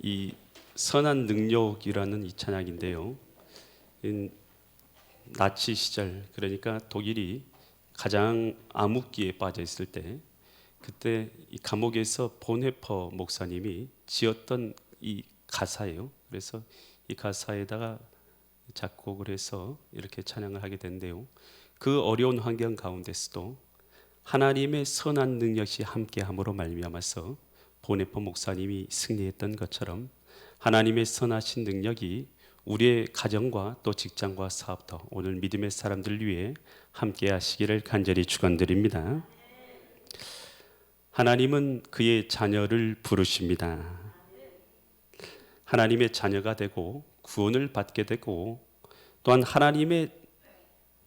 이 선한 능력이라는 이 찬양인데요. 나치 시절, 그러니까 독일이 가장 암흑기에 빠져 있을 때, 그때 이 감옥에서 본헤퍼 목사님이 지었던 이 가사예요. 그래서 이 가사에다가 작곡을 해서 이렇게 찬양을 하게 된대요. 그 어려운 환경 가운데서도 하나님의 선한 능력이 함께함으로 말미암아서 본헤퍼 목사님이 승리했던 것처럼 하나님의 선하신 능력이 우리의 가정과 또 직장과 사업도 오늘 믿음의 사람들 위해 함께 하시기를 간절히 축원드립니다. 하나님은 그의 자녀를 부르십니다. 하나님의 자녀가 되고 구원을 받게 되고 또한 하나님의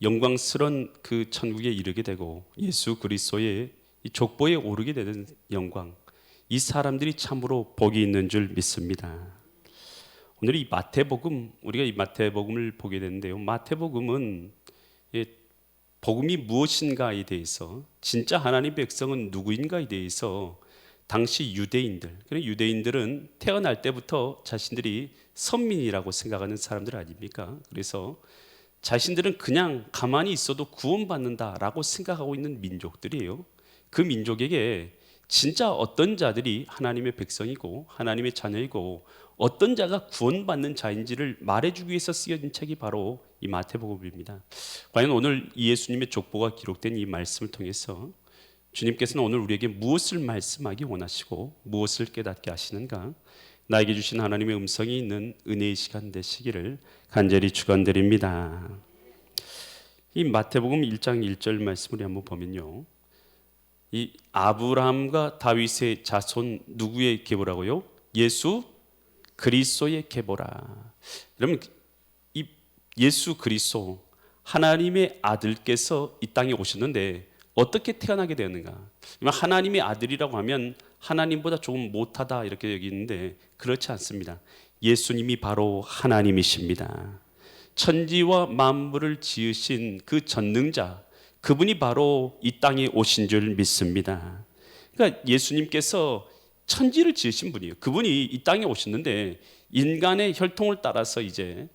영광스러운 그 천국에 이르게 되고 예수 그리스도의 이 족보에 오르게 되는 영광, 이 사람들이 참으로 복이 있는 줄 믿습니다. 오늘 이 마태복음, 우리가 이 마태복음을 보게 되는데요, 마태복음은 복음이 무엇인가에 대해서, 진짜 하나님의 백성은 누구인가에 대해서 당시 유대인들, 유대인들은 태어날 때부터 자신들이 선민이라고 생각하는 사람들 아닙니까? 그래서 자신들은 그냥 가만히 있어도 구원받는다라고 생각하고 있는 민족들이에요. 그 민족에게 진짜 어떤 자들이 하나님의 백성이고 하나님의 자녀이고 어떤 자가 구원받는 자인지를 말해주기 위해서 쓰여진 책이 바로 이 마태복음입니다. 과연 오늘 이 예수님의 족보가 기록된 이 말씀을 통해서 주님께서는 오늘 우리에게 무엇을 말씀하기 원하시고 무엇을 깨닫게 하시는가, 나에게 주신 하나님의 음성이 있는 은혜의 시간 되시기를 간절히 축원드립니다. 이 마태복음 1장 1절 말씀을 한번 보면요, 이 아브라함과 다윗의 자손 누구의 계보라고요? 예수 그리스도의 계보라. 여러분, 이 예수 그리스도 하나님의 아들께서 이 땅에 오셨는데 어떻게 태어나게 되었는가? 하나님의 아들이라고 하면 하나님보다 조금 못하다 이렇게 여기는데 그렇지 않습니다. 예수님이 바로 하나님이십니다. 천지와 만물을 지으신 그 전능자, 그분이 바로 이 땅에 오신 줄 믿습니다. 그러니까 예수님께서 천지를 지으신 분이에요. 그분이 이 땅에 오셨는데 인간의 혈통을 따라서 이제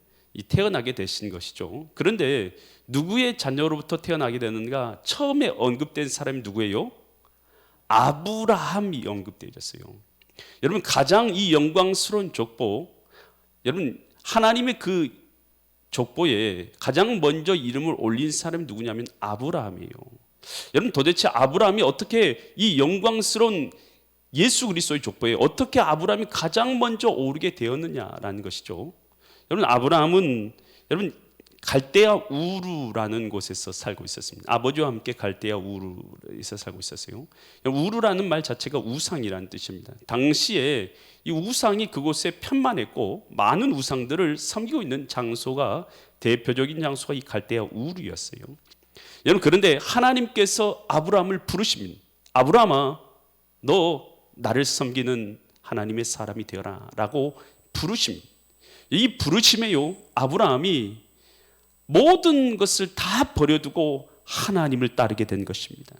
태어나게 되신 것이죠. 그런데 누구의 자녀로부터 태어나게 되는가? 처음에 언급된 사람이 누구예요? 아브라함이 언급되어졌어요. 여러분, 가장 이 영광스러운 족보, 여러분 하나님의 그 족보에 가장 먼저 이름을 올린 사람이 누구냐면 아브라함이에요. 여러분, 도대체 아브라함이 어떻게 이 영광스러운 예수 그리스도의 족보에 어떻게 아브라함이 가장 먼저 오르게 되었느냐라는 것이죠. 여러분, 아브라함은 여러분 갈대아 우르라는 곳에서 살고 있었습니다. 아버지와 함께 갈대아 우르에서 살고 있었어요. 우르라는 말 자체가 우상이라는 뜻입니다. 당시에 이 우상이 그곳에 편만했고 많은 우상들을 섬기고 있는 장소가, 대표적인 장소가 이 갈대아 우르였어요. 여러분, 그런데 하나님께서 아브라함을 부르십니다. 아브라함아, 너 나를 섬기는 하나님의 사람이 되어라 라고 부르십니다. 이 부르심에요, 아브라함이 모든 것을 다 버려두고 하나님을 따르게 된 것입니다.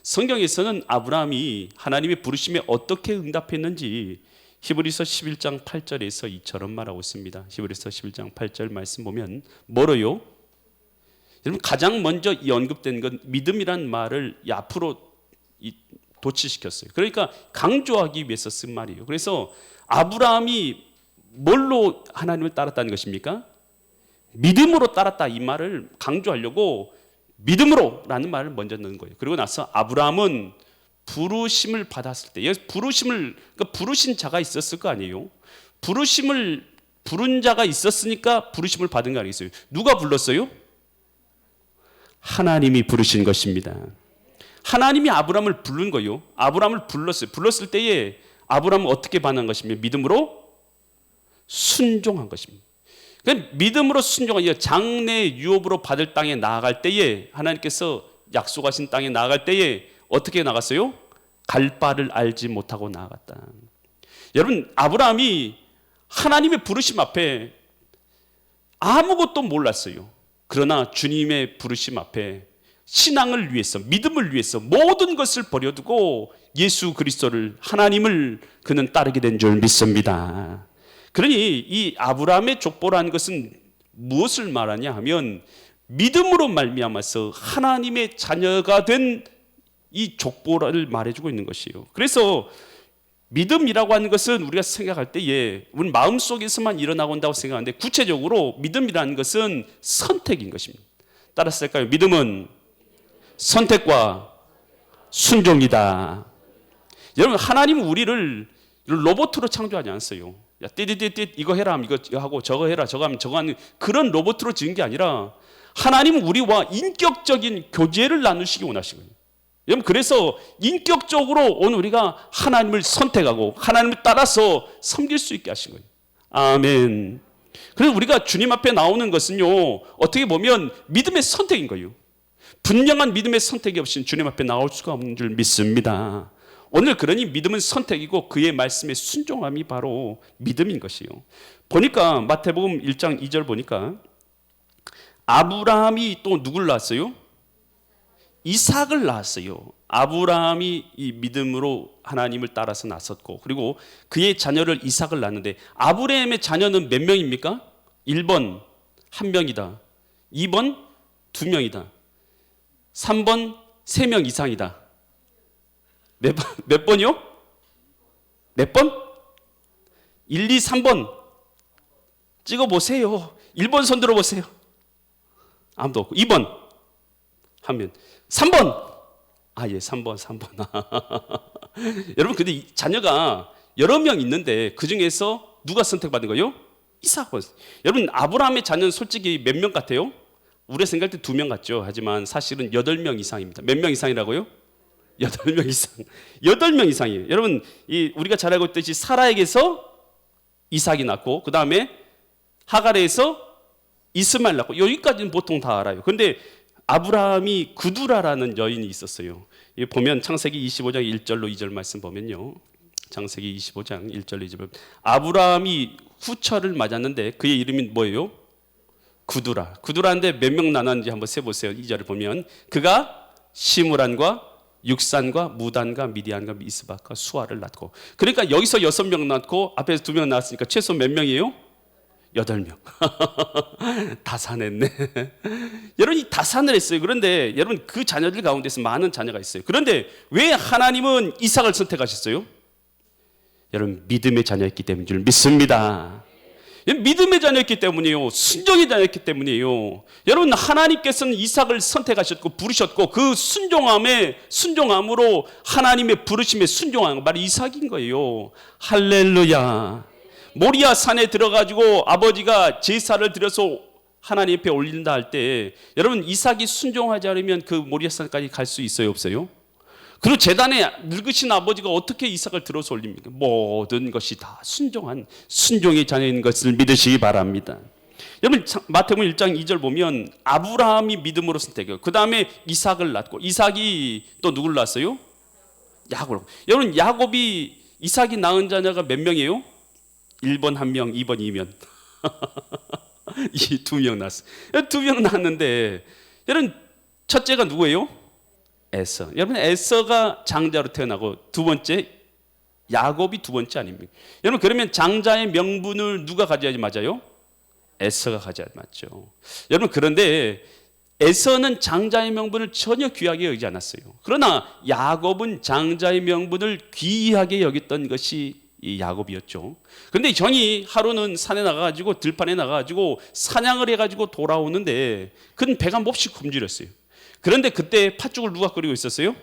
성경에서는 아브라함이 하나님의 부르심에 어떻게 응답했는지 히브리서 11장 8절에서 이처럼 말하고 있습니다. 히브리서 11장 8절 말씀 보면 뭐로요? 여러분, 가장 먼저 이 언급된 건 믿음이란 말을 앞으로 도치시켰어요. 그러니까 강조하기 위해서 쓴 말이에요. 그래서 아브라함이 뭘로 하나님을 따랐다는 것입니까? 믿음으로 따랐다, 이 말을 강조하려고 믿음으로 라는 말을 먼저 넣은 거예요. 그리고 나서 아브라함은 부르심을 받았을 때, 부르심을, 그러니까 부르신 자가 있었을 거 아니에요. 부르심을 부른 자가 있었으니까 부르심을 받은 거 아니겠어요? 누가 불렀어요? 하나님이 부르신 것입니다. 하나님이 아브라함을 부른 거예요. 아브라함을 불렀어요. 불렀을 때에 아브라함은 어떻게 반응한 것입니까? 믿음으로 순종한 것입니다. 그러니까 믿음으로 순종한, 장래 유업으로 받을 땅에 나아갈 때에, 하나님께서 약속하신 땅에 나아갈 때에 어떻게 나갔어요? 갈 바를 알지 못하고 나아갔다. 여러분, 아브라함이 하나님의 부르심 앞에 아무것도 몰랐어요. 그러나 주님의 부르심 앞에 신앙을 위해서, 믿음을 위해서 모든 것을 버려두고 예수 그리스도를, 하나님을 그는 따르게 된 줄 믿습니다. 그러니 이 아브라함의 족보라는 것은 무엇을 말하냐 하면 믿음으로 말미암아서 하나님의 자녀가 된 이 족보를 말해주고 있는 것이에요. 그래서 믿음이라고 하는 것은 우리가 생각할 때에 우리 마음속에서만 일어나고 온다고 생각하는데, 구체적으로 믿음이라는 것은 선택인 것입니다. 따라서 할까요? 믿음은 선택과 순종이다. 여러분, 하나님은 우리를 로봇으로 창조하지 않았어요. 야, 띠띠띠띠 이거 해라 하면 이거 하고, 저거 해라 저거 하면 저거 하는 그런 로봇으로 지은 게 아니라, 하나님은 우리와 인격적인 교제를 나누시기 원하시거든요. 여러분, 그래서 인격적으로 오늘 우리가 하나님을 선택하고 하나님을 따라서 섬길 수 있게 하신 거예요. 아멘. 그래서 우리가 주님 앞에 나오는 것은요, 어떻게 보면 믿음의 선택인 거예요. 분명한 믿음의 선택이 없이는 주님 앞에 나올 수가 없는 줄 믿습니다. 오늘 그러니 믿음은 선택이고 그의 말씀에 순종함이 바로 믿음인 것이요. 보니까 마태복음 1장 2절 보니까 아브라함이 또 누굴 낳았어요? 이삭을 낳았어요. 아브라함이 이 믿음으로 하나님을 따라서 나섰고, 그리고 그의 자녀를 이삭을 낳았는데, 아브라함의 자녀는 몇 명입니까? 1번 1명이다, 2번 2명이다, 3번 3명 이상이다. 몇 번이요? 몇 번? 1, 2, 3번 찍어보세요. 1번 손 들어보세요. 아무도 없고. 2번 한 명. 3번. 예, 3번. 여러분, 근데 이 자녀가 여러 명 있는데 그 중에서 누가 선택받은 거예요? 이삭. 여러분, 아브라함의 자녀는 솔직히 몇 명 같아요? 우리가 생각할 때 2명 같죠. 하지만 사실은 8명 이상입니다. 몇 명 이상이라고요? 8명 이상. 8명 이상이에요. 여러분, 우리가 잘 알고 있듯이 사라에게서 이삭이 낳고, 그 다음에 하갈에서 이스마엘 낳고, 여기까지는 보통 다 알아요. 그런데 아브라함이 구두라라는 여인이 있었어요. 보면 창세기 25장 1절로 2절 말씀 보면요, 창세기 25장 1절로 2절, 아브라함이 후처를 맞았는데 그의 이름이 뭐예요? 구두라. 구두라인데 몇 명 낳았는지 한번 세보세요. 2절을 보면 그가 시므란과 육산과 무단과 미디안과 미스박과 수아를 낳고, 그러니까 여기서 6명 낳고 앞에서 2명 낳았으니까 최소 몇 명이에요? 8명. 다 사냈네. 여러분, 이 다산을 했어요. 그런데 여러분, 그 자녀들 가운데서 많은 자녀가 있어요. 그런데 왜 하나님은 이삭을 선택하셨어요? 여러분, 믿음의 자녀였기 때문인 줄 믿습니다. 믿음의 자녀였기 때문이에요. 순종의 자녀였기 때문이에요. 여러분, 하나님께서는 이삭을 선택하셨고 부르셨고, 그 순종함으로 하나님의 부르심에 순종한 거, 바로 이삭인 거예요. 할렐루야. 모리아 산에 들어가지고 아버지가 제사를 드려서 하나님 앞에 올린다 할 때, 여러분, 이삭이 순종하지 않으면 그 모리아 산까지 갈 수 있어요, 없어요? 그리고 제단에 늙으신 아버지가 어떻게 이삭을 들어서 올립니까? 모든 것이 다 순종한 순종의 자녀인 것을 믿으시기 바랍니다. 여러분, 마태복음 1장 2절 보면 아브라함이 믿음으로 선택해요. 그 다음에 이삭을 낳고, 이삭이 또 누굴 낳았어요? 야곱. 여러분, 야곱이 이삭이 낳은 자녀가 몇 명이에요? 1번 1명, 2번 2명. 이 2명 낳았어요. 2명 낳았는데, 여러분, 첫째가 누구예요? 에서. 여러분, 에서가 장자로 태어나고, 두 번째 야곱이 두 번째 아닙니까? 여러분, 그러면 장자의 명분을 누가 가져야지 맞아요? 에서가 가져야지 맞죠. 여러분, 그런데 에서는 장자의 명분을 전혀 귀하게 여기지 않았어요. 그러나 야곱은 장자의 명분을 귀하게 여겼던 것이 이 야곱이었죠. 그런데 형이 하루는 산에 나가가지고, 들판에 나가가지고 사냥을 해가지고 돌아오는데 그는 배가 몹시 굶주렸어요. 그런데 그때 팥죽을 누가 끓이고 있었어요?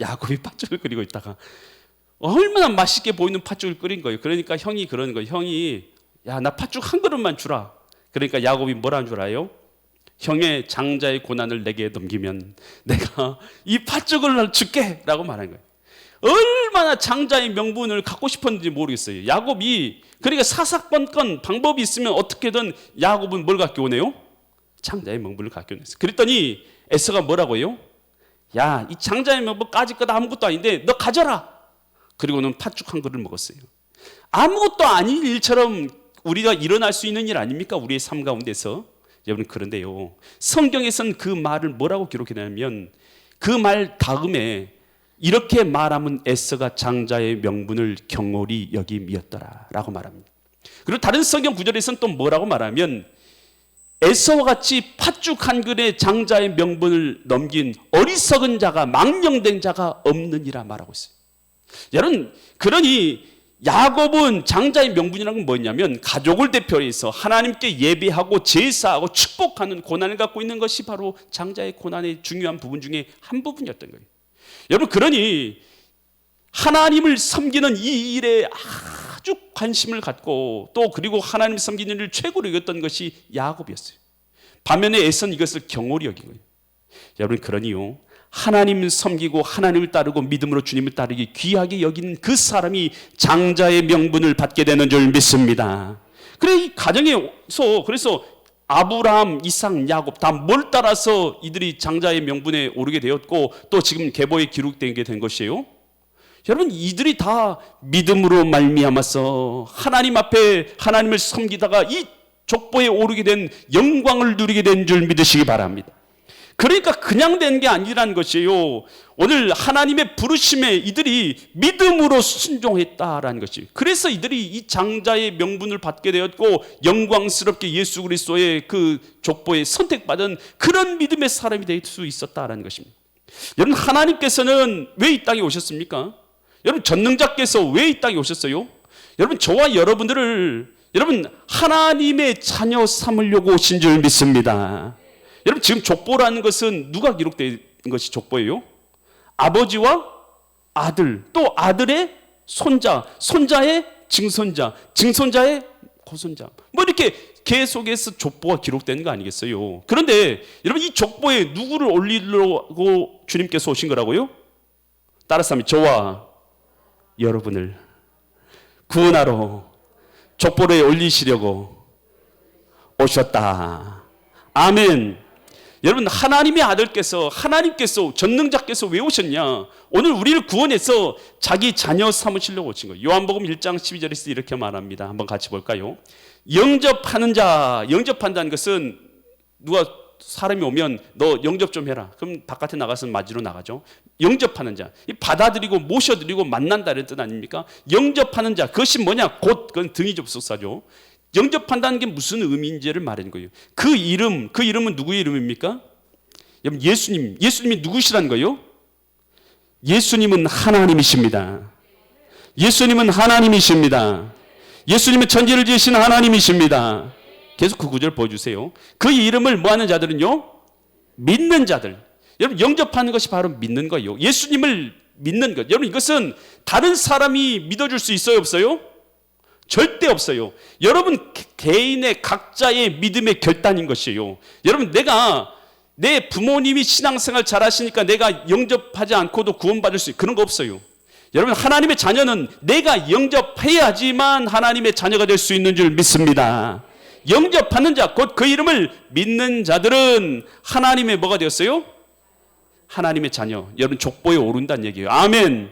야곱이 팥죽을 끓이고 있다가 얼마나 맛있게 보이는 팥죽을 끓인 거예요. 그러니까 형이 그러는 거예요. 형이, 야, 나 팥죽 한 그릇만 주라. 그러니까 야곱이 뭐라는 줄 알아요? 형의 장자의 고난을 내게 넘기면 내가 이 팥죽을 줄게 라고 말한 거예요. 얼마나 장자의 명분을 갖고 싶었는지 모르겠어요. 야곱이, 그러니까 사사건건 방법이 있으면 어떻게든 야곱은 뭘 갖고 오네요? 장자의 명분을 갖고 오네요. 그랬더니 에서가 뭐라고 해요? 야, 이 장자의 명분 까짓 것 아무것도 아닌데 너 가져라. 그리고는 팥죽 한 그릇을 먹었어요. 아무것도 아닌 일처럼 우리가 일어날 수 있는 일 아닙니까? 우리의 삶 가운데서. 여러분, 그런데요, 성경에서는 그 말을 뭐라고 기록했냐면 그 말 다음에 이렇게 말하면 에서가 장자의 명분을 경홀히 여김이었더라 라고 말합니다. 그리고 다른 성경 구절에서는 또 뭐라고 말하면 에서와 같이 팥죽 한 근에 장자의 명분을 넘긴 어리석은 자가, 망령된 자가 없느니라 말하고 있어요. 여러분, 그러니 야곱은 장자의 명분이라는 건 뭐냐면 가족을 대표해서 하나님께 예배하고 제사하고 축복하는 고난을 갖고 있는 것이 바로 장자의 고난의 중요한 부분 중에 한 부분이었던 거예요. 여러분, 그러니 하나님을 섬기는 이 일에 아주 관심을 갖고 또 그리고 하나님을 섬기는 일을 최고로 여겼던 것이 야곱이었어요. 반면에 에서는 이것을 경홀히 여긴 거예요. 여러분, 그러니요, 하나님을 섬기고 하나님을 따르고 믿음으로 주님을 따르기 귀하게 여기는 그 사람이 장자의 명분을 받게 되는 줄 믿습니다. 그래, 이 가정에서 그래서 아브라함, 이삭, 야곱 다 뭘 따라서 이들이 장자의 명분에 오르게 되었고 또 지금 계보에 기록되게 된 것이에요. 여러분, 이들이 다 믿음으로 말미암아서 하나님 앞에 하나님을 섬기다가 이 족보에 오르게 된 영광을 누리게 된 줄 믿으시기 바랍니다. 그러니까 그냥 된 게 아니라는 것이에요. 오늘 하나님의 부르심에 이들이 믿음으로 순종했다라는 것이에요. 그래서 이들이 이 장자의 명분을 받게 되었고 영광스럽게 예수 그리스도의 그 족보에 선택받은 그런 믿음의 사람이 될 수 있었다라는 것입니다. 여러분, 하나님께서는 왜 이 땅에 오셨습니까? 여러분, 전능자께서 왜 이 땅에 오셨어요? 여러분, 저와 여러분들을 여러분 하나님의 자녀 삼으려고 오신 줄 믿습니다. 여러분, 지금 족보라는 것은 누가 기록된 것이 족보예요? 아버지와 아들, 또 아들의 손자, 손자의 증손자, 증손자의 고손자, 뭐 이렇게 계속해서 족보가 기록된 거 아니겠어요? 그런데 여러분, 이 족보에 누구를 올리려고 주님께서 오신 거라고요? 따라서 하면 저와 여러분을 구원하러 족보에 올리시려고 오셨다. 아멘. 여러분, 하나님의 아들께서, 하나님께서, 전능자께서 왜 오셨냐? 오늘 우리를 구원해서 자기 자녀 삼으시려고 오신 거예요. 요한복음 1장 12절에서 이렇게 말합니다. 한번 같이 볼까요? 영접하는 자, 영접한다는 것은 누가 사람이 오면 너 영접 좀 해라. 그럼 바깥에 나가서 맞으러 나가죠. 영접하는 자, 받아들이고 모셔드리고 만난다는 뜻 아닙니까? 영접하는 자, 그것이 뭐냐? 곧 그건 등이 접속사죠. 영접한다는 게 무슨 의미인지를 말하는 거예요. 그 이름은 누구의 이름입니까? 여러분, 예수님이 누구시라는 거예요? 예수님은 하나님이십니다. 예수님은 하나님이십니다. 예수님은 천지를 지으신 하나님이십니다. 계속 그 구절 보여주세요. 그 이름을 뭐하는 자들은요? 믿는 자들. 여러분, 영접하는 것이 바로 믿는 거예요. 예수님을 믿는 것. 여러분, 이것은 다른 사람이 믿어줄 수 있어요, 없어요? 절대 없어요. 여러분 개인의 각자의 믿음의 결단인 것이에요. 여러분, 내 부모님이 신앙생활 잘하시니까 내가 영접하지 않고도 구원받을 수 있는 그런 거 없어요. 여러분, 하나님의 자녀는 내가 영접해야지만 하나님의 자녀가 될 수 있는 줄 믿습니다. 영접하는 자, 곧 그 이름을 믿는 자들은 하나님의 뭐가 되었어요? 하나님의 자녀. 여러분, 족보에 오른다는 얘기예요. 아멘.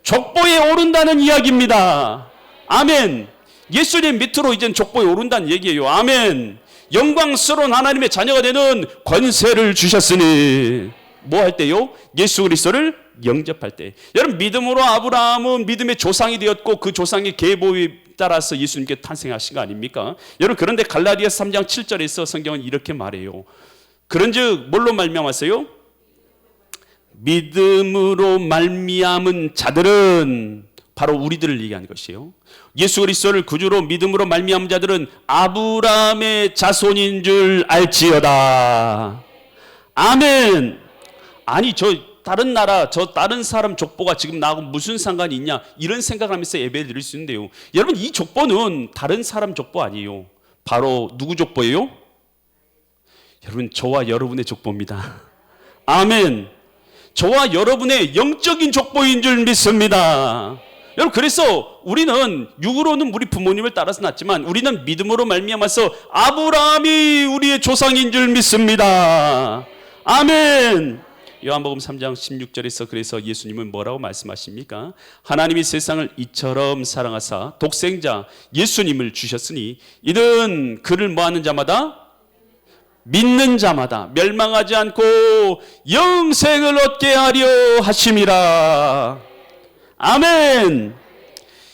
족보에 오른다는 이야기입니다. 아멘. 예수님 밑으로 이젠 족보에 오른다는 얘기예요. 아멘. 영광스러운 하나님의 자녀가 되는 권세를 주셨으니 뭐 할 때요? 예수 그리스도를 영접할 때. 여러분, 믿음으로 아브라함은 믿음의 조상이 되었고 그 조상의 계보에 따라서 예수님께 탄생하신 거 아닙니까? 여러분, 그런데 갈라디아서 3장 7절에서 성경은 이렇게 말해요. 그런즉 뭘로 말미암았어요? 믿음으로 말미암은 자들은, 바로 우리들을 얘기하는 것이에요. 예수 그리스도를 구주로 믿음으로 말미암은 자들은 아브라함의 자손인 줄 알지어다. 아멘. 아니, 다른 나라, 다른 사람 족보가 지금 나하고 무슨 상관이 있냐, 이런 생각을 하면서 예배 드릴 수 있는데요. 여러분, 이 족보는 다른 사람 족보 아니에요. 바로 누구 족보예요? 여러분, 저와 여러분의 족보입니다. 아멘. 저와 여러분의 영적인 족보인 줄 믿습니다. 여러분, 그래서 우리는 육으로는 우리 부모님을 따라서 낳지만 우리는 믿음으로 말미암아서 아브라함이 우리의 조상인 줄 믿습니다. 아멘. 요한복음 3장 16절에서 그래서 예수님은 뭐라고 말씀하십니까? 하나님이 세상을 이처럼 사랑하사 독생자 예수님을 주셨으니 이는 그를 뭐하는 자마다 믿는 자마다 멸망하지 않고 영생을 얻게 하려 하심이라. 아멘.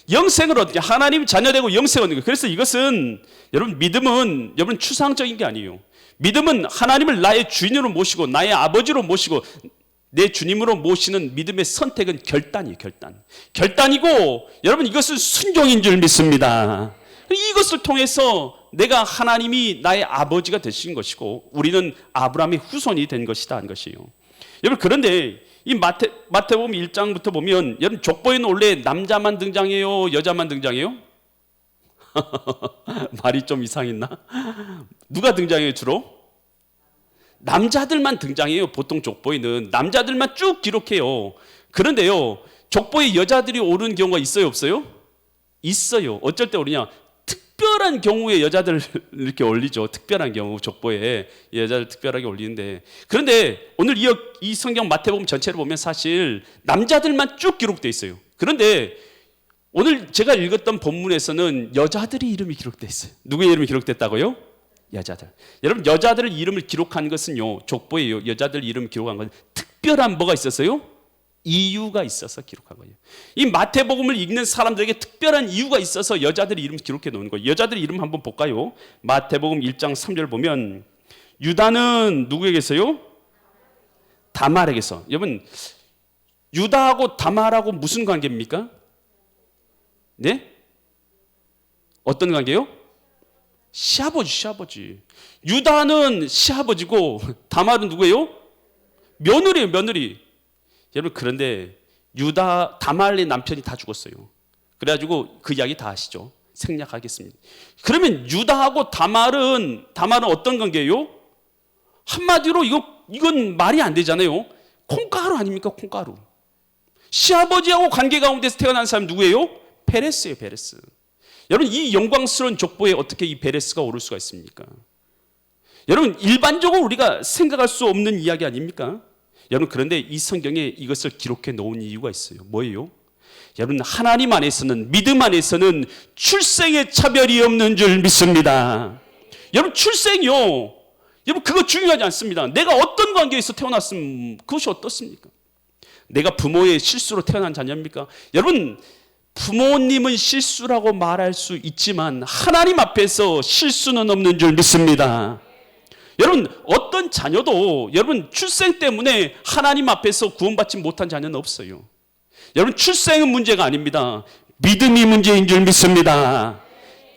영생을 얻게, 하나님 자녀되고 영생을 얻는 거예요. 그래서 이것은 여러분, 믿음은 여러분 추상적인 게 아니에요. 믿음은 하나님을 나의 주인으로 모시고 나의 아버지로 모시고 내 주님으로 모시는 믿음의 선택은 결단이에요. 결단이고 여러분, 이것은 순종인 줄 믿습니다. 이것을 통해서 내가 하나님이 나의 아버지가 되신 것이고 우리는 아브라함의 후손이 된 것이다 하는 것이에요. 여러분, 그런데 이 마태복음 1장부터 보면 여러분, 족보에는 원래 남자만 등장해요, 여자만 등장해요? 말이 좀 이상했나? 누가 등장해요 주로? 남자들만 등장해요. 보통 족보에는 남자들만 쭉 기록해요. 그런데요, 족보에 여자들이 오른 경우가 있어요, 없어요? 있어요. 어쩔 때 오르냐? 특별한 경우에 여자들 이렇게 올리죠. 특별한 경우 족보에 여자를 특별하게 올리는데, 그런데 오늘 이 성경 마태복음 전체를 보면 사실 남자들만 쭉 기록되어 있어요. 그런데 오늘 제가 읽었던 본문에서는 여자들의 이름이 기록되어 있어요. 누구의 이름이 기록됐다고요? 여자들. 여러분, 여자들 이름을 기록한 것은요, 족보예요. 여자들 이름을 기록한 것은 특별한 뭐가 있었어요? 이유가 있어서 기록한 거예요. 이 마태복음을 읽는 사람들에게 특별한 이유가 있어서 여자들 이름 기록해 놓은 거예요. 여자들 이름 한번 볼까요? 마태복음 1장 3절 보면 유다는 누구에게서요? 다말에게서. 여러분, 유다하고 다말하고 무슨 관계입니까? 네? 어떤 관계요? 시아버지. 유다는 시아버지고 다말은 누구예요? 며느리예요, 며느리. 여러분, 그런데 다말의 남편이 다 죽었어요. 그래가지고 그 이야기 다 아시죠? 생략하겠습니다. 그러면 유다하고 다말은 어떤 관계예요? 한마디로 이건 말이 안 되잖아요. 콩가루 아닙니까? 콩가루. 시아버지하고 관계 가운데서 태어난 사람 누구예요? 베레스예요, 베레스. 여러분, 이 영광스러운 족보에 어떻게 이 베레스가 오를 수가 있습니까? 여러분, 일반적으로 우리가 생각할 수 없는 이야기 아닙니까? 여러분, 그런데 이 성경에 이것을 기록해 놓은 이유가 있어요. 뭐예요? 여러분, 하나님 안에서는, 믿음 안에서는 출생의 차별이 없는 줄 믿습니다. 여러분, 출생이요, 여러분, 그거 중요하지 않습니다. 내가 어떤 관계에서 태어났으면 그것이 어떻습니까? 내가 부모의 실수로 태어난 자녀입니까? 여러분, 부모님은 실수라고 말할 수 있지만 하나님 앞에서 실수는 없는 줄 믿습니다. 여러분, 어떤 자녀도 여러분 출생 때문에 하나님 앞에서 구원받지 못한 자녀는 없어요. 여러분, 출생은 문제가 아닙니다. 믿음이 문제인 줄 믿습니다.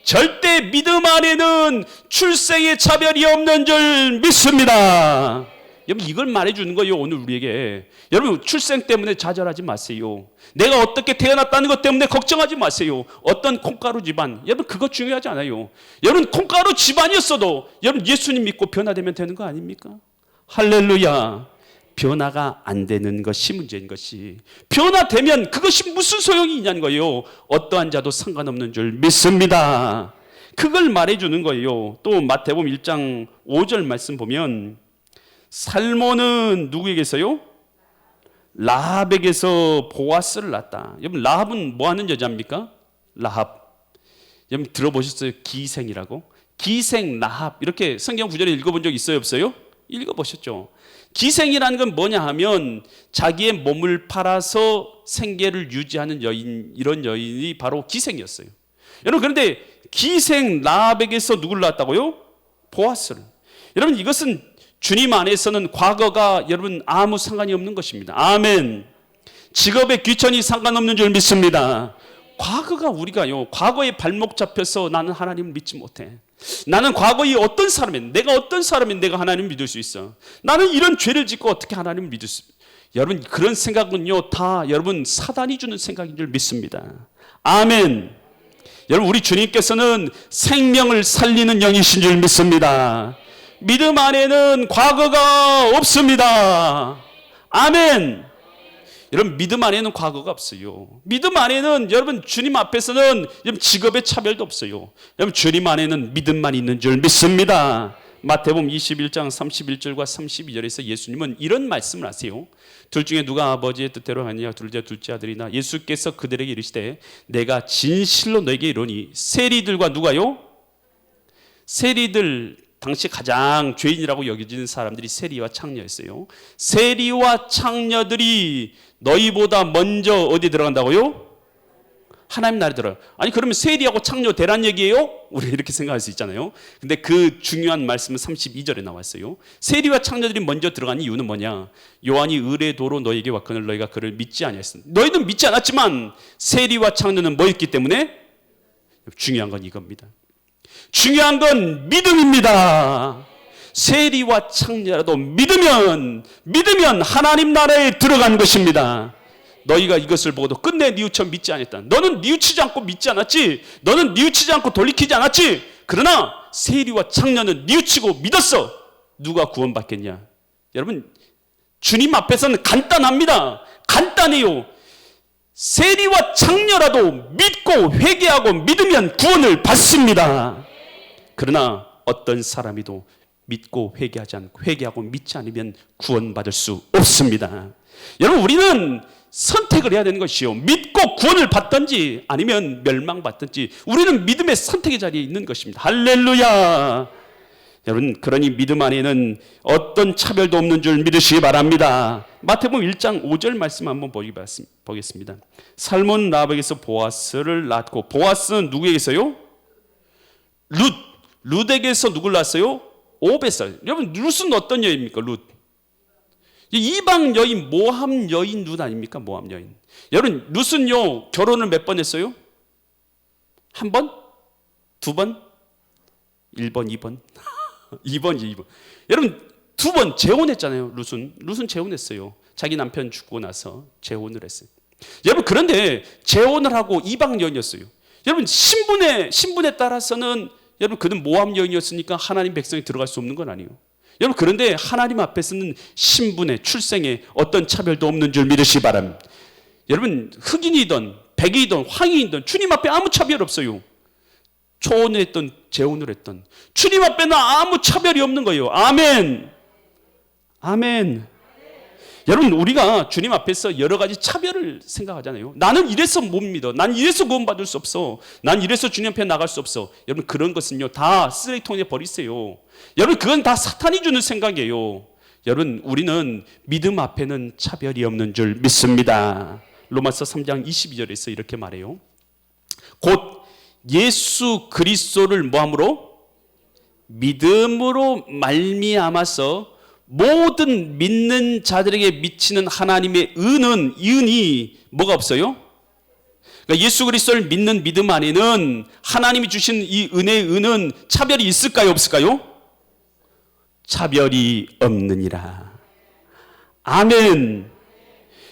절대 믿음 안에는 출생의 차별이 없는 줄 믿습니다. 여러분, 이걸 말해주는 거예요, 오늘 우리에게. 여러분, 출생 때문에 좌절하지 마세요. 내가 어떻게 태어났다는 것 때문에 걱정하지 마세요. 어떤 콩가루 집안, 여러분, 그거 중요하지 않아요. 여러분, 콩가루 집안이었어도 여러분 예수님 믿고 변화되면 되는 거 아닙니까? 할렐루야. 변화가 안 되는 것이 문제인 것이, 변화되면 그것이 무슨 소용이 있냐는 거예요. 어떠한 자도 상관없는 줄 믿습니다. 그걸 말해주는 거예요. 또 마태복음 1장 5절 말씀 보면 살몬은 누구에게서요? 라합에게서 보아스를 낳았다. 여러분, 라합은 뭐 하는 여자입니까? 라합. 여러분, 들어보셨어요? 기생이라고? 기생, 라합. 이렇게 성경 구절에 읽어본 적 있어요, 없어요? 읽어보셨죠? 기생이라는 건 뭐냐 하면 자기의 몸을 팔아서 생계를 유지하는 여인, 이런 여인이 바로 기생이었어요. 여러분, 그런데 기생 라합에게서 누구를 낳았다고요? 보아스를. 여러분, 이것은 주님 안에서는 과거가 여러분 아무 상관이 없는 것입니다. 아멘. 직업의 귀천이 상관없는 줄 믿습니다. 과거가 우리가요, 과거에 발목 잡혀서 나는 하나님을 믿지 못해. 나는 과거에 어떤 사람인, 내가 어떤 사람인 내가 하나님을 믿을 수 있어. 나는 이런 죄를 짓고 어떻게 하나님을 믿을 수 있어. 여러분, 그런 생각은요, 다 여러분 사단이 주는 생각인 줄 믿습니다. 아멘. 여러분, 우리 주님께서는 생명을 살리는 영이신 줄 믿습니다. 믿음 안에는 과거가 없습니다. 아멘. 여러분, 믿음 안에는 과거가 없어요. 믿음 안에는 여러분 주님 앞에서는 여러분 직업의 차별도 없어요. 여러분, 주님 안에는 믿음만 있는 줄 믿습니다. 마태복음 21장 31절과 32절에서 예수님은 이런 말씀을 하세요. 둘 중에 누가 아버지의 뜻대로 하느냐, 둘째 아들이나. 예수께서 그들에게 이르시되 내가 진실로 너에게 이르노니 세리들과 누가요? 세리들, 당시 가장 죄인이라고 여겨지는 사람들이 세리와 창녀였어요. 세리와 창녀들이 너희보다 먼저 어디 들어간다고요? 하나님 나라에 들어요. 아니 그러면 세리하고 창녀 대란 얘기예요? 우리 이렇게 생각할 수 있잖아요. 근데 그 중요한 말씀은 32절에 나왔어요. 세리와 창녀들이 먼저 들어간 이유는 뭐냐? 요한이 의뢰의 도로 너에게 왔거늘 너희가 그를 믿지 아니했어. 너희는 믿지 않았지만 세리와 창녀는 뭐였기 때문에? 중요한 건 이겁니다. 중요한 건 믿음입니다. 세리와 창녀라도 믿으면 하나님 나라에 들어간 것입니다. 너희가 이것을 보고도 끝내 뉘우쳐 믿지 않았다. 너는 뉘우치지 않고 믿지 않았지. 너는 뉘우치지 않고 돌이키지 않았지. 그러나 세리와 창녀는 뉘우치고 믿었어. 누가 구원받겠냐? 여러분 주님 앞에서는 간단합니다. 간단해요. 세리와 창녀라도 믿고 회개하고 믿으면 구원을 받습니다. 그러나 어떤 사람이도 믿고 회개하고 믿지 않으면 구원받을 수 없습니다. 여러분 우리는 선택을 해야 되는 것이요. 믿고 구원을 받든지 아니면 멸망받든지 우리는 믿음의 선택의 자리에 있는 것입니다. 할렐루야. 여러분 그러니 믿음 안에는 어떤 차별도 없는 줄 믿으시기 바랍니다. 마태복음 1장 5절 말씀 한번 보겠습니다. 살몬 라합에게서 보아스를 낳고, 보아스는 누구에게서요? 룻에게서 누굴 낳았어요? 오벳을. 여러분 룻은 어떤 여인입니까? 룻 이방 여인, 모함 여인 룻 아닙니까? 모함 여인. 여러분 룻은요 결혼을 몇 번 했어요? 한 번? 두 번? 1번, 2번? 2번. 여러분 두 번 재혼했잖아요. 룻은 재혼했어요. 자기 남편 죽고 나서 재혼을 했어요. 여러분 그런데 재혼을 하고 이방 여인이었어요. 여러분 신분에 따라서는 여러분 그는 모함 여인이었으니까 하나님 백성이 들어갈 수 없는 건 아니에요. 여러분 그런데 하나님 앞에서는 신분에 출생에 어떤 차별도 없는 줄 믿으시기 바랍니다. 여러분 흑인이든 백인이든 황인이든 주님 앞에 아무 차별 없어요. 초혼을 했든 재혼을 했든 주님 앞에는 아무 차별이 없는 거예요. 아멘. 아멘. 여러분 우리가 주님 앞에서 여러 가지 차별을 생각하잖아요. 나는 이래서 못 믿어. 난 이래서 구원받을 수 없어. 난 이래서 주님 앞에 나갈 수 없어. 여러분 그런 것은요 다 쓰레기통에 버리세요. 여러분 그건 다 사탄이 주는 생각이에요. 여러분 우리는 믿음 앞에는 차별이 없는 줄 믿습니다. 로마서 3장 22절에서 이렇게 말해요. 곧 예수 그리스도를 뭐함으로? 믿음으로 말미암아서 모든 믿는 자들에게 미치는 하나님의 은이 뭐가 없어요? 그러니까 예수 그리스도를 믿는 믿음 안에는 하나님이 주신 이 은혜의 은은 차별이 있을까요? 없을까요? 차별이 없느니라. 아멘.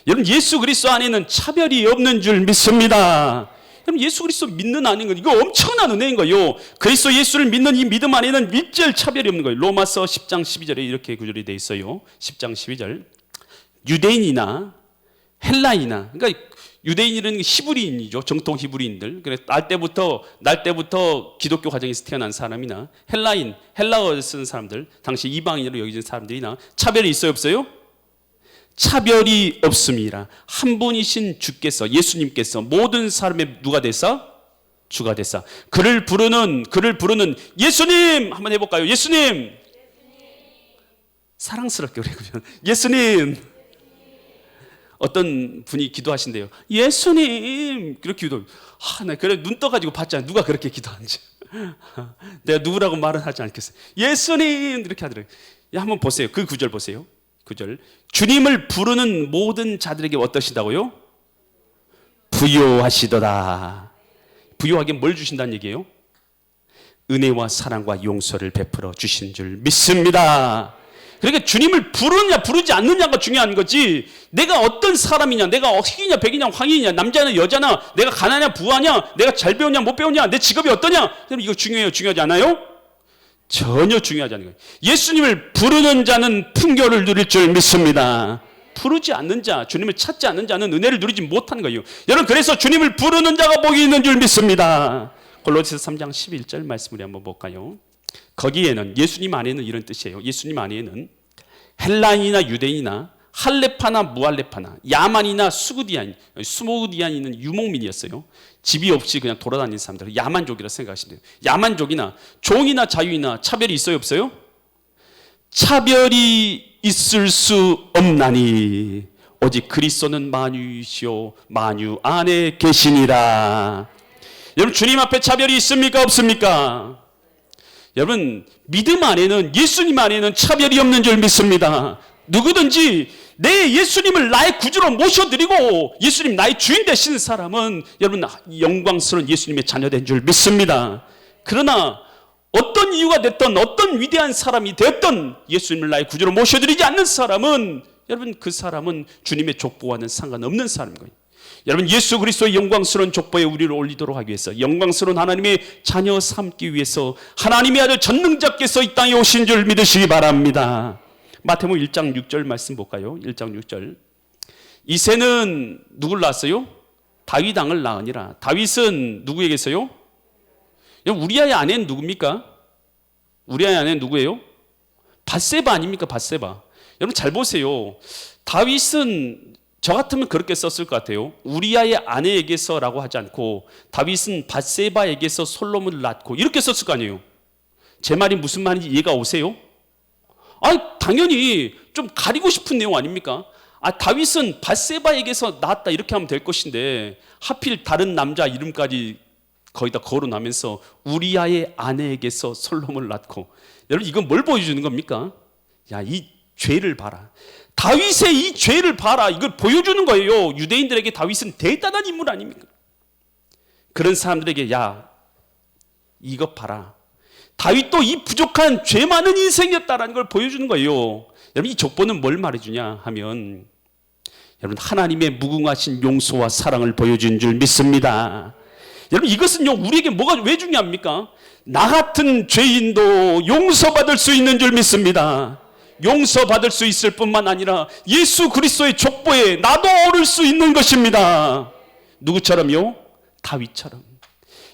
여러분 예수 그리스도 안에는 차별이 없는 줄 믿습니다. 그럼 예수 그리스도 믿는 아닌 건 이거 엄청난 은혜인 거예요. 그리스도 예수를 믿는 이 믿음 안에는 일절 차별이 없는 거예요. 로마서 10장 12절에 이렇게 구절이 돼 있어요. 10장 12절. 유대인이나 헬라이나, 그러니까 유대인이라는 히브리인이죠. 정통 히브리인들. 그래 날 때부터 기독교 가정에서 태어난 사람이나 헬라인, 헬라어를 쓰는 사람들, 당시 이방인으로 여겨진 사람들이나 차별이 있어요, 없어요? 차별이 없습니다. 한 분이신 주께서, 예수님께서 모든 사람의 누가 되사? 주가 되사. 그를 부르는 예수님 한번 해볼까요? 예수님. 사랑스럽게 우리 예수님. 어떤 분이 기도하신대요. 예수님 그렇게 기도. 나 그래 눈 떠가지고 봤잖아. 누가 그렇게 기도하는지. 내가 누구라고 말은 하지 않겠어요. 예수님 이렇게 하더라고요. 한번 보세요. 그 구절 보세요. 9절. 주님을 부르는 모든 자들에게 어떠시다고요? 부요하시도다. 부요하게 뭘 주신다는 얘기예요? 은혜와 사랑과 용서를 베풀어 주신 줄 믿습니다. 그러니까 주님을 부르느냐 부르지 않느냐가 중요한 거지, 내가 어떤 사람이냐, 내가 흑이냐 백이냐 황이냐, 남자냐 여자냐, 내가 가난하냐 부하냐, 내가 잘 배우냐 못 배우냐, 내 직업이 어떠냐, 이거 중요해요? 중요하지 않아요? 전혀 중요하지 않은 거예요. 예수님을 부르는 자는 풍요를 누릴 줄 믿습니다. 부르지 않는 자, 주님을 찾지 않는 자는 은혜를 누리지 못하는 거예요. 여러분 그래서 주님을 부르는 자가 복이 있는 줄 믿습니다. 골로새서 3장 11절 말씀을 한번 볼까요? 거기에는 예수님 안에는 이런 뜻이에요. 예수님 안에는 헬라인이나 유대인이나 할레파나 무할레파나, 야만이나 수모디안이는 유목민이었어요. 집이 없이 그냥 돌아다니는 사람들, 야만족이라 생각하시면 돼요. 야만족이나 종이나 자유이나 차별이 있어요, 없어요? 차별이 있을 수 없나니 오직 그리스도는 만유이시오 만유 안에 계시니라. 여러분, 주님 앞에 차별이 있습니까, 없습니까? 여러분, 믿음 안에는, 예수님 안에는 차별이 없는 줄 믿습니다. 누구든지 내 예수님을 나의 구주로 모셔드리고 예수님 나의 주인 되시는 사람은 여러분 영광스러운 예수님의 자녀된 줄 믿습니다. 그러나 어떤 이유가 됐든 어떤 위대한 사람이 되었든 예수님을 나의 구주로 모셔드리지 않는 사람은 여러분 그 사람은 주님의 족보와는 상관없는 사람인 거예요. 여러분, 예수 그리스도의 영광스러운 족보에 우리를 올리도록 하기 위해서, 영광스러운 하나님의 자녀 삼기 위해서 하나님의 아들 전능자께서 이 땅에 오신 줄 믿으시기 바랍니다. 마태복음 1장 6절 말씀 볼까요? 1장 6절. 이새는 누굴 낳았어요? 다윗 왕을 낳으니라. 다윗은 누구에게서요? 우리아의 아내는 누굽니까? 우리아의 아내는 누구예요? 밧세바 아닙니까? 밧세바. 여러분 잘 보세요. 다윗은 저 같으면 그렇게 썼을 것 같아요. 우리아의 아내에게서라고 하지 않고 다윗은 밧세바에게서 솔로몬을 낳고 이렇게 썼을 거 아니에요. 제 말이 무슨 말인지 이해가 오세요? 당연히 좀 가리고 싶은 내용 아닙니까? 다윗은 밧세바에게서 낳았다 이렇게 하면 될 것인데 하필 다른 남자 이름까지 거기다 거론하면서 우리아의 아내에게서 솔로몬을 낳고, 여러분 이건 뭘 보여주는 겁니까? 야, 이 죄를 봐라. 다윗의 이 죄를 봐라. 이걸 보여주는 거예요. 유대인들에게 다윗은 대단한 인물 아닙니까? 그런 사람들에게 야, 이것 봐라. 다윗도 이 부족한 죄 많은 인생이었다라는 걸 보여주는 거예요. 여러분 이 족보는 뭘 말해주냐 하면 여러분 하나님의 무궁하신 용서와 사랑을 보여준 줄 믿습니다. 여러분 이것은요 우리에게 뭐가 왜 중요합니까? 나 같은 죄인도 용서받을 수 있는 줄 믿습니다. 용서받을 수 있을 뿐만 아니라 예수 그리스도의 족보에 나도 오를 수 있는 것입니다. 누구처럼요? 다윗처럼.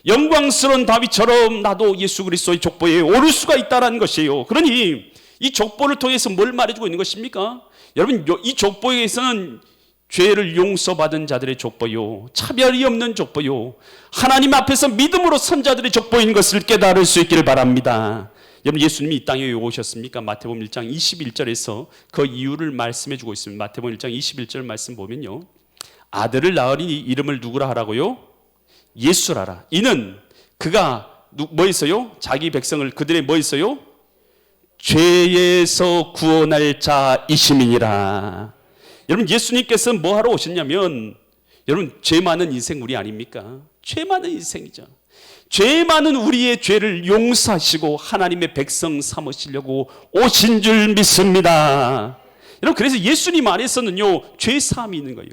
영광스러운 다윗처럼 나도 예수 그리스도의 족보에 오를 수가 있다는 것이에요. 그러니 이 족보를 통해서 뭘 말해주고 있는 것입니까? 여러분 이 족보에서는 죄를 용서받은 자들의 족보요, 차별이 없는 족보요, 하나님 앞에서 믿음으로 선 자들의 족보인 것을 깨달을 수 있기를 바랍니다. 여러분 예수님이 이 땅에 왜 오셨습니까? 마태복음 1장 21절에서 그 이유를 말씀해 주고 있습니다. 마태복음 1장 21절 말씀 보면요, 아들을 낳으리니 이름을 누구라 하라고요? 예수라라. 이는 그가 뭐 있어요? 자기 백성을 그들의 뭐 있어요? 죄에서 구원할 자이심이니라. 여러분 예수님께서 뭐 하러 오셨냐면, 여러분 죄 많은 인생 우리 아닙니까? 죄 많은 인생이죠. 죄 많은 우리의 죄를 용서하시고 하나님의 백성 삼으시려고 오신 줄 믿습니다. 여러분 그래서 예수님 안에서는요 죄 사함이 있는 거예요.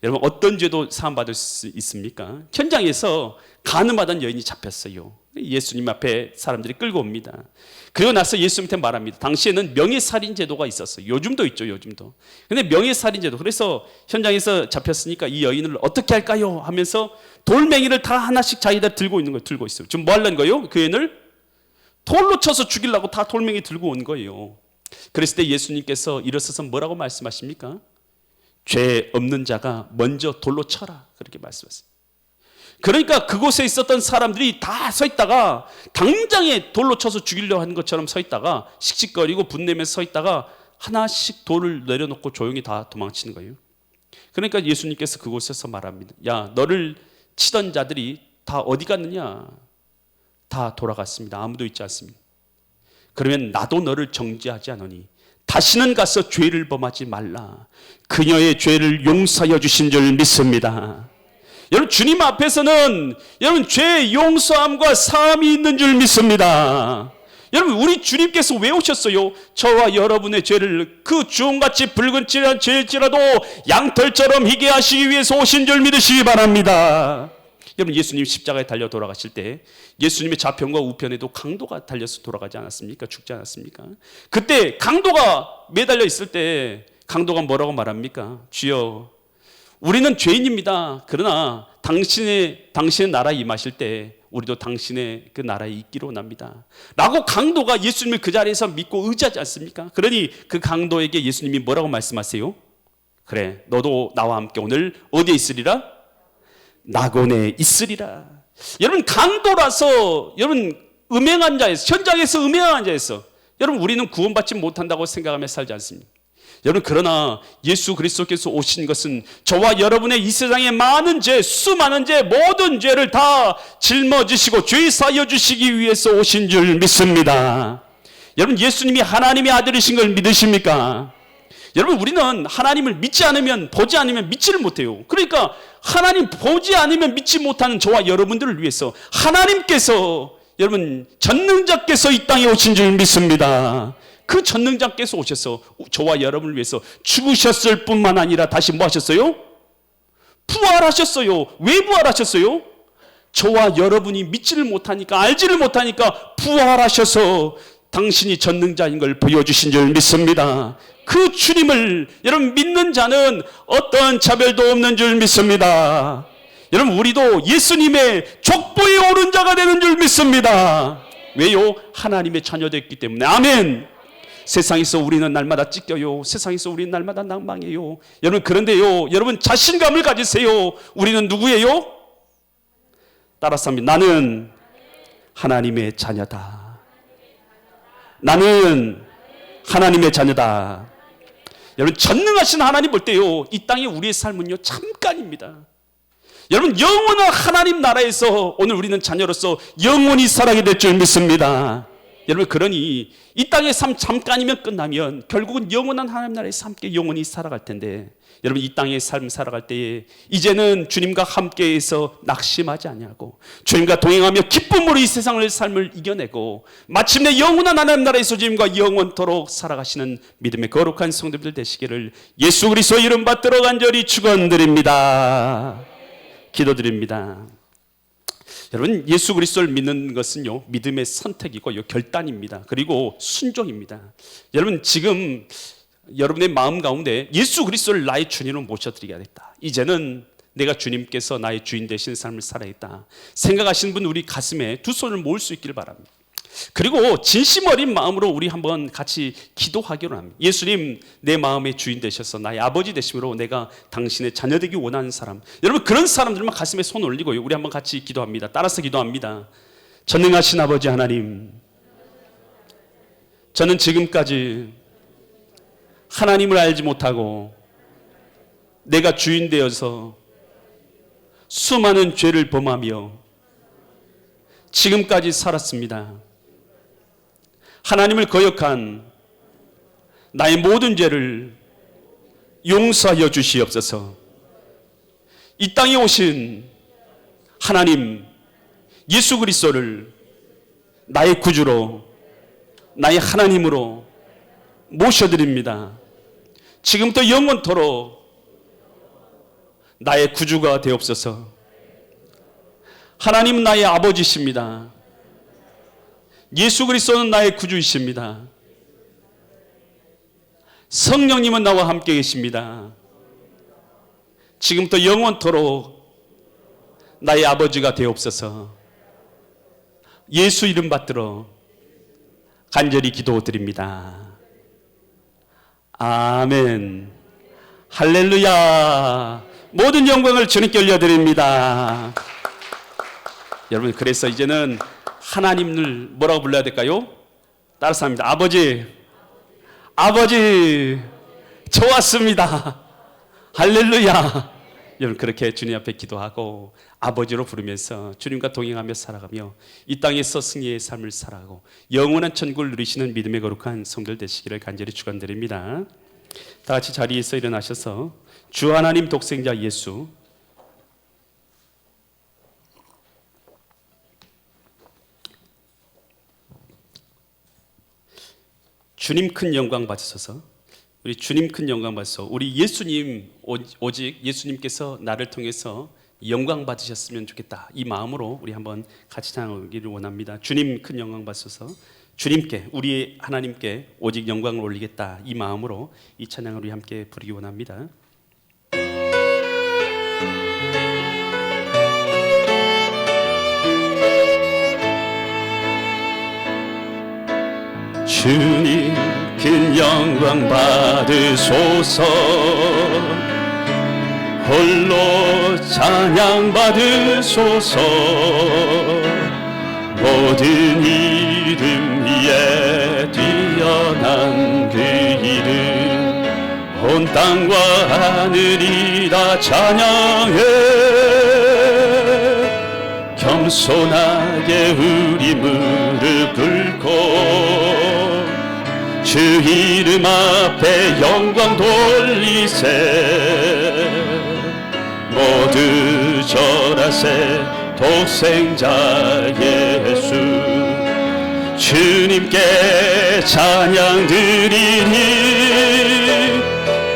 여러분 어떤 죄도 사함받을 수 있습니까? 현장에서 간음하던 여인이 잡혔어요. 예수님 앞에 사람들이 끌고 옵니다. 그리고 나서 예수님한테 말합니다. 당시에는 명예살인 제도가 있었어요. 요즘도 있죠, 요즘도. 근데 명예살인 제도. 그래서 현장에서 잡혔으니까 이 여인을 어떻게 할까요? 하면서 돌멩이를 다 하나씩 자기들 들고 있는 거예요. 들고 있어요. 지금 뭐 하려는 거예요? 그 여인을 돌로 쳐서 죽이려고 다 돌멩이 들고 온 거예요. 그랬을 때 예수님께서 일어서서 뭐라고 말씀하십니까? 죄 없는 자가 먼저 돌로 쳐라. 그렇게 말씀하셨어요. 그러니까 그곳에 있었던 사람들이 다 서 있다가 당장에 돌로 쳐서 죽이려고 하는 것처럼 서 있다가 씩씩거리고 분내면서 서 있다가 하나씩 돌을 내려놓고 조용히 다 도망치는 거예요. 그러니까 예수님께서 그곳에서 말합니다. 야, 너를 치던 자들이 다 어디 갔느냐? 다 돌아갔습니다. 아무도 있지 않습니다. 그러면 나도 너를 정죄하지 않으니 다시는 가서 죄를 범하지 말라. 그녀의 죄를 용서하여 주신 줄 믿습니다. 여러분 주님 앞에서는 여러분 죄 용서함과 사함이 있는 줄 믿습니다. 여러분 우리 주님께서 왜 오셨어요? 저와 여러분의 죄를 그 주홍같이 붉은 죄일지라도 양털처럼 희게 하시기 위해서 오신 줄 믿으시기 바랍니다. 여러분 예수님 십자가에 달려 돌아가실 때 예수님의 좌편과 우편에도 강도가 달려서 돌아가지 않았습니까? 죽지 않았습니까? 그때 강도가 매달려 있을 때 강도가 뭐라고 말합니까? 주여 우리는 죄인입니다. 그러나 당신의 나라에 임하실 때 우리도 당신의 그 나라에 있기로 원합니다 라고 강도가 예수님을 그 자리에서 믿고 의지하지 않습니까? 그러니 그 강도에게 예수님이 뭐라고 말씀하세요? 그래, 너도 나와 함께 오늘 어디에 있으리라? 낙원에 있으리라. 여러분, 강도라서, 여러분, 음행한 자에서, 현장에서 음행한 자에서, 여러분, 우리는 구원받지 못한다고 생각하며 살지 않습니다. 여러분, 그러나 예수 그리스도께서 오신 것은 저와 여러분의 이 세상의 많은 죄, 수많은 죄, 모든 죄를 다 짊어지시고 죄 사여 주시기 위해서 오신 줄 믿습니다. 여러분, 예수님이 하나님의 아들이신 걸 믿으십니까? 여러분, 우리는 하나님을 믿지 않으면, 보지 않으면 믿지를 못해요. 그러니까 하나님 보지 않으면 믿지 못하는 저와 여러분들을 위해서 하나님께서, 여러분, 전능자께서 이 땅에 오신 줄 믿습니다. 그 전능자께서 오셔서 저와 여러분을 위해서 죽으셨을 뿐만 아니라 다시 뭐 하셨어요? 부활하셨어요. 왜 부활하셨어요? 저와 여러분이 믿지를 못하니까, 알지를 못하니까 부활하셔서 당신이 전능자인 걸 보여주신 줄 믿습니다. 그 주님을 여러분 믿는 자는 어떠한 차별도 없는 줄 믿습니다. 여러분, 우리도 예수님의 족보에 오른 자가 되는 줄 믿습니다. 왜요? 하나님의 자녀됐기 때문에. 아멘. 세상에서 우리는 날마다 찢겨요. 세상에서 우리는 날마다 낭망해요. 여러분, 그런데요, 여러분 자신감을 가지세요. 우리는 누구예요? 따라서 합니다. 나는 하나님의 자녀다. 나는 하나님의 자녀다. 여러분, 전능하신 하나님 볼 때요, 이 땅에 우리의 삶은요 잠깐입니다. 여러분, 영원한 하나님 나라에서 오늘 우리는 자녀로서 영원히 살아가게 될 줄 믿습니다. 여러분, 그러니 이 땅의 삶 잠깐이면 끝나면 결국은 영원한 하나님 나라에서 함께 영원히 살아갈 텐데, 여러분, 이 땅의 삶 살아갈 때에 이제는 주님과 함께해서 낙심하지 아니하고 주님과 동행하며 기쁨으로 이 세상을 삶을 이겨내고 마침내 영원한 하나님 나라에서 주님과 영원토록 살아가시는 믿음의 거룩한 성도들 되시기를 예수 그리스도의 이름 받들어 간절히 축원드립니다. 기도드립니다. 여러분, 예수 그리스도를 믿는 것은요 믿음의 선택이고 결단입니다. 그리고 순종입니다. 여러분, 지금 여러분의 마음 가운데 예수 그리스도를 나의 주님으로 모셔드리겠다, 이제는 내가 주님께서 나의 주인 되신 삶을 살아야겠다 생각하시는 분, 우리 가슴에 두 손을 모을 수 있기를 바랍니다. 그리고 진심 어린 마음으로 우리 한번 같이 기도하기로 합니다. 예수님, 내 마음의 주인 되셔서 나의 아버지 되심으로 내가 당신의 자녀 되기 원하는 사람, 여러분 그런 사람들만 가슴에 손 올리고요, 우리 한번 같이 기도합니다. 따라서 기도합니다. 전능하신 아버지 하나님, 저는 지금까지 하나님을 알지 못하고 내가 주인 되어서 수많은 죄를 범하며 지금까지 살았습니다. 하나님을 거역한 나의 모든 죄를 용서하여 주시옵소서. 이 땅에 오신 하나님 예수 그리스도를 나의 구주로, 나의 하나님으로 모셔드립니다. 지금부터 영원토록 나의 구주가 되옵소서. 하나님은 나의 아버지십니다. 예수 그리스도는 나의 구주이십니다. 성령님은 나와 함께 계십니다. 지금부터 영원토록 나의 아버지가 되옵소서. 예수 이름 받들어 간절히 기도드립니다. 아멘. 할렐루야. 모든 영광을 주님께 올려드립니다. 여러분, 그래서 이제는 하나님을 뭐라고 불러야 될까요? 따라서 합니다. 아버지, 아버지, 좋았습니다. 할렐루야. 여러분, 그렇게 주님 앞에 기도하고 아버지로 부르면서 주님과 동행하며 살아가며 이 땅에서 승리의 삶을 살아가고 영원한 천국을 누리시는 믿음의 거룩한 성도들 되시기를 간절히 축원드립니다. 다 같이 자리에서 일어나셔서 주 하나님 독생자 예수, 주님 큰 영광 받으셔서, 우리 주님 큰 영광 받으셔서 우리 예수님, 오직 예수님께서 나를 통해서 영광 받으셨으면 좋겠다, 이 마음으로 우리 한번 같이 찬양하기를 원합니다. 주님 큰 영광 받으셔서 주님께, 우리 하나님께 오직 영광을 올리겠다, 이 마음으로 이 찬양을 우리 함께 부르기 원합니다. 주님 큰 영광 받으소서. 홀로 찬양 받으소서. 모든 이름 위에 뛰어난 그 이름 온 땅과 하늘이 다 찬양해. 겸손하게 우리 무릎 꿇고 주 이름 앞에 영광 돌리세. 모두 절하세 독생자 예수. 주님께 찬양 드리니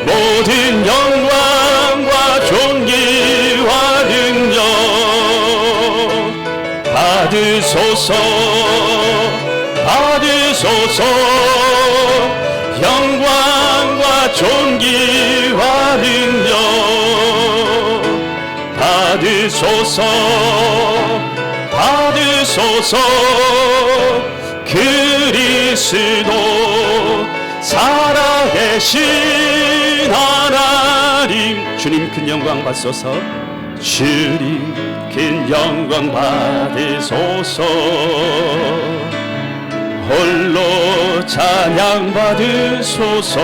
모든 영광과 존귀와 능력 받으소서. 받으소서. 영광과 존귀와 능력 받으소서. 받으소서. 그리스도 살아계신 하나님. 주님 큰 영광 받소서. 주님 큰 영광 받으소서. 홀로 찬양 받으소서.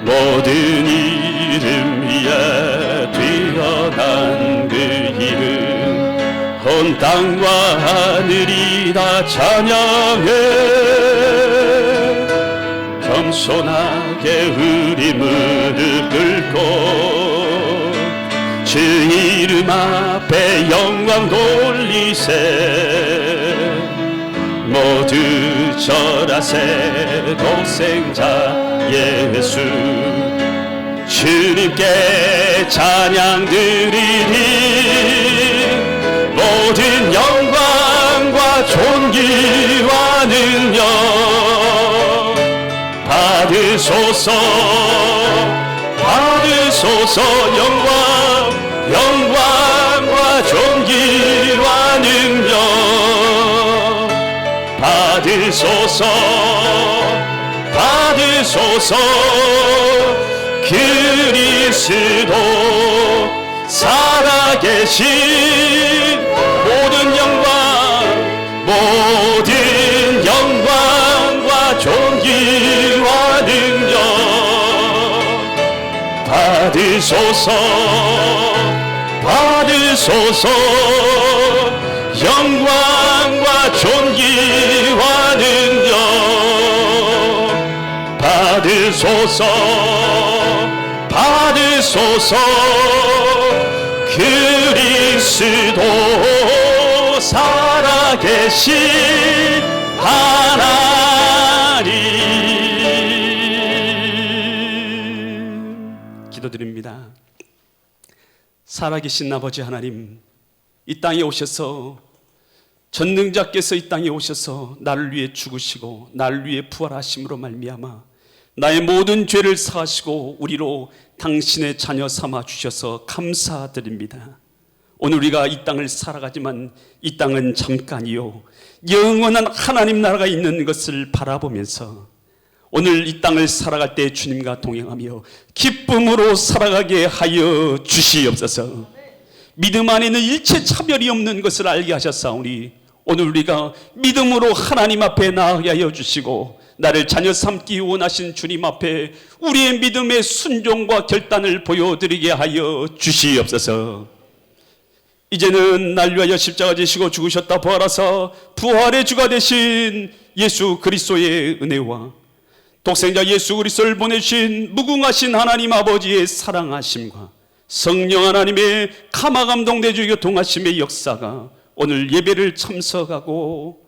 모든 이름 위에 뛰어난 그 이름 온 땅과 하늘이 다 찬양해. 겸손하게 우리 무릎 꿇고 주 이름 앞에 영광 돌리세. 모두 절하세 독생자 예수. 주님께 찬양 드리니 모든 영광과 존귀와 능력 받으소서. 받으소서. 영광과 존귀와 능력 받으소서. 받으소서. 그리스도 살아계신 모든 영광과 존귀와 능력 받으소서. 받으소서. 영광과 존귀와 능력 받으소서. 받으소서. 그리스도 살아계신 하나님. 기도드립니다. 살아계신 아버지 하나님, 이 땅에 오셔서 전능자께서 이 땅에 오셔서 나를 위해 죽으시고 나를 위해 부활하심으로 말미암아 나의 모든 죄를 사하시고 우리로 당신의 자녀 삼아 주셔서 감사드립니다. 오늘 우리가 이 땅을 살아가지만 이 땅은 잠깐이요 영원한 하나님 나라가 있는 것을 바라보면서 오늘 이 땅을 살아갈 때 주님과 동행하며 기쁨으로 살아가게 하여 주시옵소서. 믿음 안에는 일체 차별이 없는 것을 알게 하셨사오니 오늘 우리가 믿음으로 하나님 앞에 나아가게 하여 주시고 나를 자녀 삼기 원하신 주님 앞에 우리의 믿음의 순종과 결단을 보여드리게 하여 주시옵소서. 이제는 날 위하여 십자가 지시고 죽으셨다 부활하사 부활의 주가 되신 예수 그리스도의 은혜와 독생자 예수 그리스도를 보내신 무궁하신 하나님 아버지의 사랑하심과 성령 하나님의 감화감동 내주 교통하심의 역사가 오늘 예배를 참석하고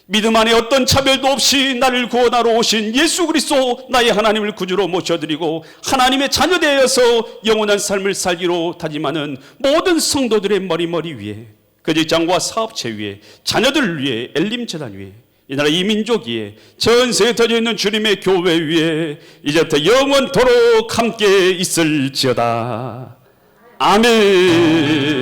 믿음 안에 어떤 차별도 없이 나를 구원하러 오신 예수 그리스도 나의 하나님을 구주로 모셔드리고 하나님의 자녀되어서 영원한 삶을 살기로 다짐하는 모든 성도들의 머리 위에 그 직장과 사업체 위에 자녀들 위에 엘림재단 위에 이 나라 이민족 위에 전세에 터져 있는 주님의 교회 위에 이제부터 영원토록 함께 있을지어다. 아멘.